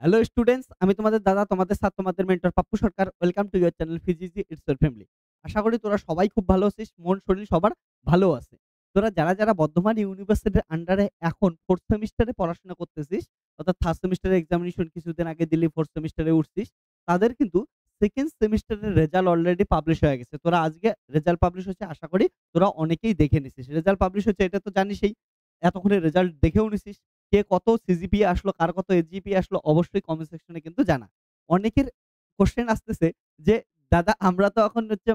Hello students, আমি তোমাদের দাদা, তোমাদের স্যার, তোমাদের mentor Pappu Sarkar. Welcome to your channel ফিজিজি ইটস ইউর ফ্যামিলি। আশা করি তোরা সবাই খুব ভালো আছিস, মন শরীর সবার ভালো আছে। তোরা যারা বর্ধমান ইউনিভার্সিটির আন্ডারে এখন 4th সেমিস্টারে পড়াশোনা করতেছিস, অর্থাৎ 3rd সেমিস্টারের এক্সামিনেশন কিছুদিন আগে দিলি, 4th সেমিস্টারে উঠছিস, তাদের কিন্তু 2nd সেমিস্টারের রেজাল্ট অলরেডি পাবলিশ হয়ে গেছে। তোরা আজকে রেজাল্ট পাবলিশ হয়েছে, আশা করি তোরা অনেকেই দেখে নিছিস। রেজাল্ট পাবলিশ হয়েছে এটা তো জানিসই। এতক্ষণে রেজাল্ট দেখেও নিছিস। কে কত সিজিপিএ আসলো, কার কত এসজিপিএ আসলো অবশ্যই কমেন্ট সেকশনে কিন্তু জানা। অনেকের কোয়েশ্চেন আসতেছে যে, "দাদা আমরা তো এখন হচ্ছে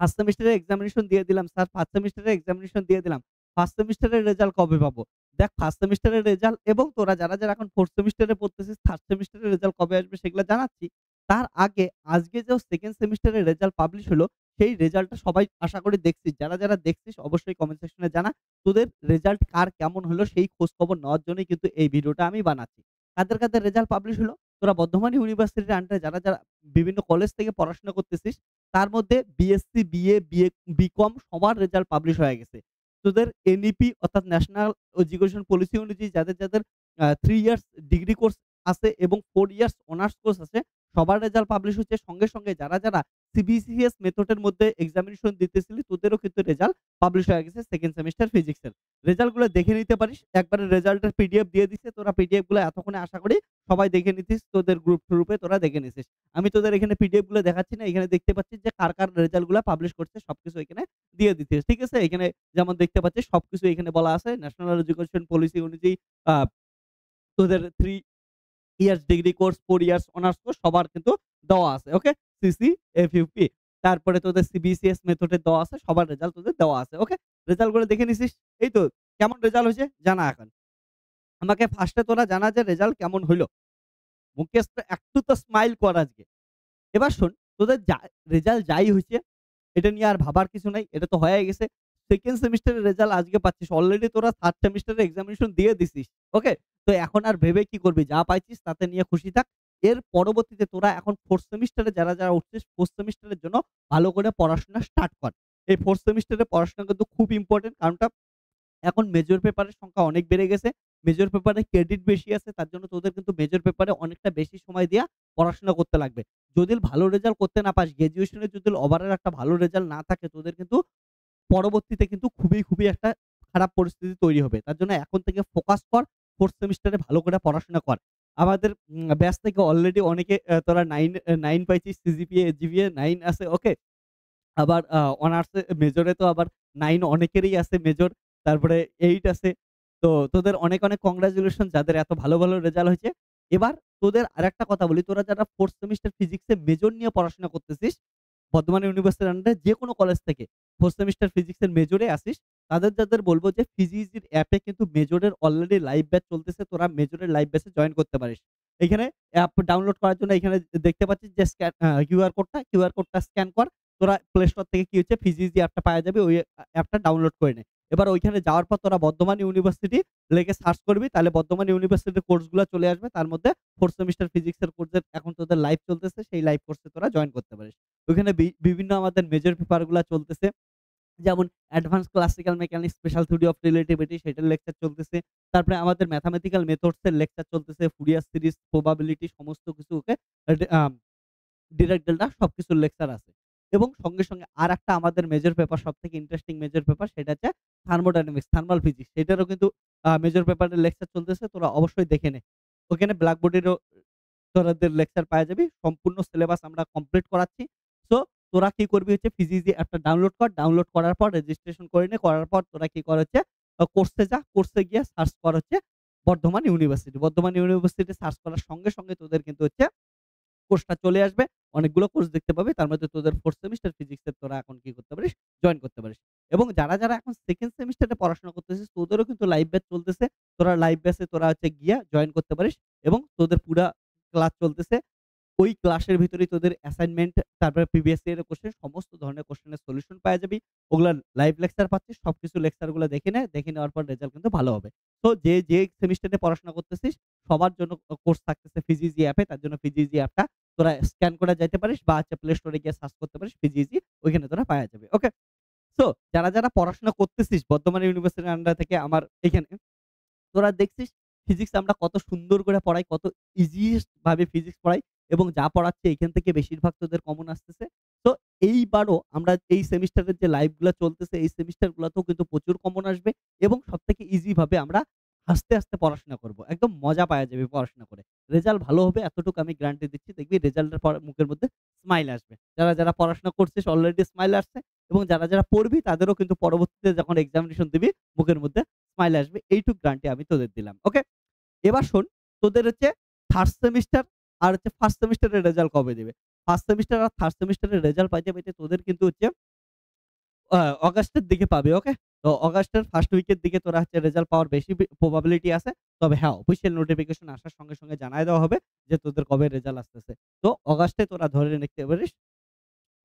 ফার্স্ট সেমিস্টারের এক্সামিনেশন দিয়ে দিলাম। স্যার ফার্স্ট সেমিস্টারের এক্সামিনেশন দিয়ে দিলাম। ফার্স্ট সেমিস্টারের রেজাল্ট কবে পাবো?" দেখ, ফার্স্ট সেমিস্টারের রেজাল্ট এবং তোরা যারা এখন 4th সেমিস্টারে পড়তেছিস, থার্ড সেমিস্টারের রেজাল্ট কবে আসবে সেগুলা জানাচ্ছি। তার আগে আজকে যে 2nd সেমিস্টারের রেজাল্ট পাবলিশ হলো, সেই রেজাল্টটা সবাই আশা করি দেখছিস। যারা দেখছিস অবশ্যই কমেন্ট সেকশনে জানা। তোদের রেজাল্ট কার কেমন হলো সেই খোঁজ খবর নেওয়ার জন্যই কিন্তু এই ভিডিওটা আমি বানাচ্ছি। কাদের রেজাল্ট পাবলিশ হলো? তোরা বর্ধমান ইউনিভার্সিটির আন্ডারে যারা বিভিন্ন কলেজ থেকে পড়াশোনা করতেছিস, তার মধ্যে বিএসসি, বিএ, বিকম সবার রেজাল্ট পাবলিশ হয়ে গেছে। তোদের এনইপি অর্থাৎ ন্যাশনাল এডুকেশন পলিসি অনুযায়ী যাদের 3 ইয়ার্স ডিগ্রি কোর্স আছে এবং 4 ইয়ার্স অনার্স কোর্স আছে, সবার রেজাল্ট পাবলিশ হচ্ছে। সঙ্গে যারা সিবিসিএস মেথডের মধ্যে এক্সামিনেশন দিতেছিলি, তোদেরও কিন্তু রেজাল্ট পাবলিশ হয়ে গেছে 2nd সেমিস্টার ফিজিক্সের। রেজাল্ট গুলো দেখে নিতে পারিস। একবারে রেজাল্টের পিডিএফ দিয়ে দিছে। তোরা পিডিএফ গুলো এতক্ষণে আশা করি সবাই দেখে নিতিস। তোদের গ্রুপে তোরা দেখে নিছিস। আমি তোদের এখানে পিডিএফ গুলো দেখাচ্ছি না। এখানে দেখতে পাচ্ছিস যে কার রেজাল্ট গুলা পাবলিশ করছে সবকিছু এখানে দিয়ে দিতেছে। ঠিক আছে? এখানে যেমন দেখতে পাচ্ছিস সবকিছু এখানে বলা আছে। ন্যাশনাল এডুকেশন পলিসি অনুযায়ী আ তোদের 3 years degree course, 4 years honours course সবার কিন্তু দেওয়া আছে। ওকে? সিসি, এফইউপি। তারপরে তোদের সিবিসিএস মেথডে দেওয়া আছে। সবার রেজাল্ট তোদের দেওয়া আছে। ওকে? রেজাল্ট গুলো দেখে নিছিস। এই তো কেমন রেজাল্ট হইছে জানা এখন। আমাকে ফার্স্টে তোরা জানা যে রেজাল্ট কেমন হইল। মুকেশ তো একটু তো স্মাইল কর আজকে। এবার শোন, তোদের রেজাল্ট যাই হইছে, এটা নিয়ে আর ভাবার কিছু নাই। এটা তো হয়ে গেছে। 2nd সেমিস্টারের রেজাল্ট আজকে পাচ্ছিস। অলরেডি তোরা 3rd সেমিস্টারের এক্সামিনেশন দিয়ে দিছিস। ওকে? তো এখন আর ভেবে কি করবি? যা পাইছিস তাতে নিয়ে খুশি থাক। এর পরবর্তীতে তোরা এখন 4th সেমিস্টারে যারা উঠছিস, 4th সেমিস্টারের জন্য ভালো করে পড়াশোনা স্টার্ট কর। এই 4th সেমিস্টারে পড়াশোনা কিন্তু খুব ইম্পোর্টেন্ট। কারণটা এখন মেজর পেপারের সংখ্যা অনেক বেড়ে গেছে। মেজর পেপারে ক্রেডিট বেশি আছে। তার জন্য তোদের কিন্তু মেজর পেপারে অনেকটা বেশি সময় দিয়া পড়াশোনা করতে লাগবে। যদি ভালো রেজাল্ট করতে না পারিস, গ্র্যাজুয়েশনে যদি ওভারঅল একটা ভালো রেজাল্ট না থাকে, তোদের কিন্তু পরবর্তীতে কিন্তু খুবই একটা খারাপ পরিস্থিতি তৈরি হবে। তার জন্য এখন থেকে ফোকাস কর। 4th সেমিস্টারে ভালো করে পড়াশোনা কর। আমাদের ব্যাচ থেকে অলরেডি অনেকে তোরা 9 পাইছিস, সিজিপিএ, এসজিপিএ 9 আছে। ওকে? আবার অনার্সে মেজরে তো আবার 9 অনেকেরই আছে মেজর। তারপরে 8 আছে। তো তোদের অনেক কংগ্রাচুলেশন যাদের এত ভালো রেজাল্ট হয়েছে। এবার তোদের আরেকটা কথা বলি, তোরা যারা 4th সেমিস্টার ফিজিক্সে মেজর নিয়ে পড়াশোনা করতেছিস, বর্ধমান ইউনিভার্সিটির আন্ডারে যেকোনো কলেজ থেকে 4th সেমিস্টার ফিজিক্সের মেজরে আসিস, তাদের বলব যে ফিজিক্সির অ্যাপে কিন্তু মেজরের অলরেডি লাইভ ব্যাচ চলতেছে। তোরা মেজরের লাইভ ব্যাচে জয়েন করতে পারিস। এখানে অ্যাপ ডাউনলোড করার জন্য এখানে দেখতে পাচ্ছিস যে কিউআর কোডটা স্ক্যান কর। তোরা প্লে স্টোর থেকে কি হচ্ছে ফিজিক্স অ্যাপটা পাওয়া যাবে। ওই অ্যাপটা ডাউনলোড করে নে। এবার ওইখানে যাওয়ার পর তোরা বর্ধমান ইউনিভার্সিটি লিখে সার্চ করবি। তাহলে বর্ধমান ইউনিভার্সিটির কোর্সগুলা চলে আসবে। তার মধ্যে 4th সেমিস্টার ফিজিক্সের কোর্সের এখন তোদের লাইভ চলতেছে। সেই লাইভ কোর্সে তোরা জয়েন করতে পারিস। ওইখানে বিভিন্ন আমাদের মেজর পেপারগুলা চলতেছে। যেমন advance classical mechanics, special theory of relativity সেটার লেকচার চলতেছে। তারপরে আমাদের ম্যাথমেটিক্যাল মেথডস এর লেকচার চলতেছে। ফুরিয়ার সিরিজ, প্রবাবিলিটি সমস্ত কিছু ওকে এড আ ডিরাক ডেল্টা সবকিছুর লেকচার আছে। এবং সঙ্গে আরেকটা আমাদের মেজর পেপার, সবথেকে ইন্টারেস্টিং মেজর পেপার, সেটা হচ্ছে থার্মোডায়নামিক্স, থার্মাল ফিজিক্স। সেটারও কিন্তু মেজর পেপারের লেকচার চলতেছে। তোরা অবশ্যই দেখে নে। ওখানে ব্ল্যাকবোর্ডেরও তোরাদের লেকচার পাওয়া যাবি। সম্পূর্ণ সিলেবাস আমরা কমপ্লিট করাচ্ছি। সো তোরা কি করবি হচ্ছে ফিজিক্স অ্যাপটা ডাউনলোড কর। ডাউনলোড করার পর রেজিস্ট্রেশন করে নে। করার পর তোরা কি কর হচ্ছে কোর্সে যা। কোর্সে গিয়ে সার্চ কর হচ্ছে Bardhaman university. Bardhaman university search করার সঙ্গে তোদের কিন্তু হচ্ছে কোর্সটা চলে আসবে। অনেকগুলো কোর্স দেখতে পাবি। তার মধ্যে তোদের 4th সেমিস্টার ফিজিক্সের তোরা এখন কি করতে পারিস? জয়েন করতে পারিস। এবং যারা এখন 2nd সেমিস্টারে পড়াশোনা করতেছিস, তোদেরও কিন্তু লাইভ ব্যাচ চলতেছে। তোরা লাইভ ব্যাচে তোরা হচ্ছে গিয়া জয়েন করতে পারিস এবং তোদের পুরা ক্লাস চলতেছে। ওই ক্লাসের ভিতরেই তোদের অ্যাসাইনমেন্ট, তারপরে প্রিভিয়াস ইয়ারের কোয়েশ্চেন, সমস্ত ধরনের কোয়েশ্চেনের সলিউশন পাওয়া যাবি। ওগুলা লাইভ লেকচার পাচ্ছিস। সবকিছু লেকচারগুলো দেখে নে। দেখে নেওয়ার পর রেজাল্ট কিন্তু ভালো হবে। তো যে সেমিস্টারে পড়াশোনা করতেছিস সবার জন্য কোর্স থাকতেছে ফিজিজি অ্যাপে। তার জন্য ফিজিজি অ্যাপটা তোরা স্ক্যান করে যাইতে পারিস বা হচ্ছে প্লে স্টোরে গিয়ে সার্চ করতে পারিস ফিজিজি। ওইখানে তোরা পাওয়া যাবে। ওকে? সো যারা পড়াশোনা করতেছিস বর্ধমান ইউনিভার্সিটির আন্ডার থেকে আমার এখানে, তোরা দেখছিস ফিজিক্স আমরা কত সুন্দর করে পড়াই, কত ইজিয়েস্ট ভাবে ফিজিক্স পড়াই এবং যা পড়াচ্ছে এখান থেকে বেশিরভাগ তোদের কমন আসতেছে। তো এইবারও আমরা এই সেমিস্টারের যে লাইভ গুলা চলতেছে, এই সেমিস্টার গুলাতেও কিন্তু প্রচুর কমন আসবে এবং সবথেকে ইজি ভাবে আমরা আস্তে পড়াশোনা করব। একদম মজা পাওয়া যাবে পড়াশোনা করে। রেজাল্ট ভালো হবে এতটুকু আমি গ্যারান্টি দিচ্ছি। দেখবি রেজাল্টের পর মুখের মধ্যে স্মাইল আসবে। যারা পড়াশোনা করছিস অলরেডি স্মাইল আসছে এবং যারা পড়বি তাদেরও কিন্তু পরবর্তীতে যখন এক্সামিনেশন দিবি মুখের মধ্যে স্মাইল আসবে। এইটুক গ্যারান্টি আমি তোদের দিলাম। ওকে? এবার শোন, তোদের হচ্ছে 3rd সেমিস্টার আর হচ্ছে 1st সেমিস্টারের রেজাল্ট কবে দিবে? 1st সেমিস্টার আর 3rd সেমিস্টারের রেজাল্ট পাইতে তোদের কিন্তু হচ্ছে আ অগাস্টের দিকে পাবি, ওকে? তো অগাস্টের 1st উইকের দিকে তোরা হচ্ছে রেজাল্ট পাওয়ার বেশি প্রবাবিলিটি আছে। তবে হ্যাঁ, অফিসিয়াল নোটিফিকেশন আসার সঙ্গে জানায় দেওয়া হবে যে তোদের কবে রেজাল্ট আসতেছে। তো অগাস্টে তোরা ধরে নিতে পারিস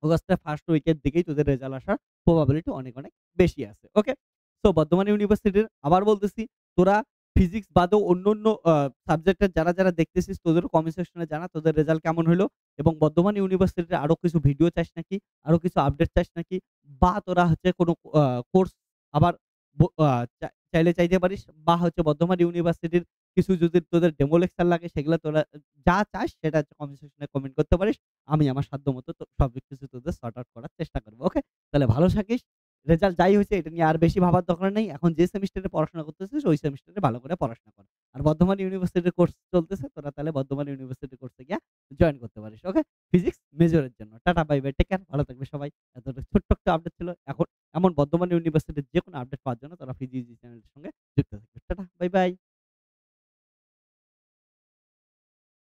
অগাস্টের 1st উইকের দিকেই তোদের রেজাল্ট আসার প্রবাবিলিটি অনেক বেশি আছে। ওকে? সো বর্ধমান ইউনিভার্সিটির আবার বলতেছি, তোরা ফিজিক্স বাদেও অন্যান্য সাবজেক্টের যারা দেখতেছিস তোদেরও কমেন্ট সেকশনে জানা তোদের রেজাল্ট কেমন হইলো এবং বর্ধমান ইউনিভার্সিটির আরো কিছু ভিডিও চাস নাকি? আরো কিছু আপডেট চাস নাকি? বা তোরা হচ্ছে কোনো কোর্স আবার ব আ চাইলে চাইতে পারিস বা হচ্ছে বর্ধমান ইউনিভার্সিটির কিছু যদি তোদের ডেমো লেকচার লাগে সেগুলা তোরা যা চাস সেটা হচ্ছে কমেন্ট সেকশনে কমেন্ট করতে পারিস। আমি আমার সাধ্যমত সবকিছু তোদের সর্ট আউট করার চেষ্টা করব। ওকে? তাহলে ভালো থাকিস। রেজাল্ট যাই হইছে এটা নিয়ে আর বেশি ভাবার দরকার নেই। এখন যে সেমিস্টারে পড়াশোনা করতেছিস ওই সেমিস্টারে ভালো করে পড়াশোনা কর। আর বর্ধমান ইউনিভার্সিটির কোর্স চলতেছে তোরা তাহলে বর্ধমান ইউনিভার্সিটির কোর্সে গিয়া জয়েন করতে পারিস। ওকে? ফিজিক্স মেজরের জন্য। Tata bye bye. Take care. ভালো থাকবে সবাই। এতটা ছোট্ট একটা আপডেট ছিল। এখন এমন বর্ধমান ইউনিভার্সিটির যেকোনো আপডেট পাওয়ার জন্য তোরা ফিজিক্স চ্যানেলের সঙ্গে যুক্ত থাকবে। Tata bye by.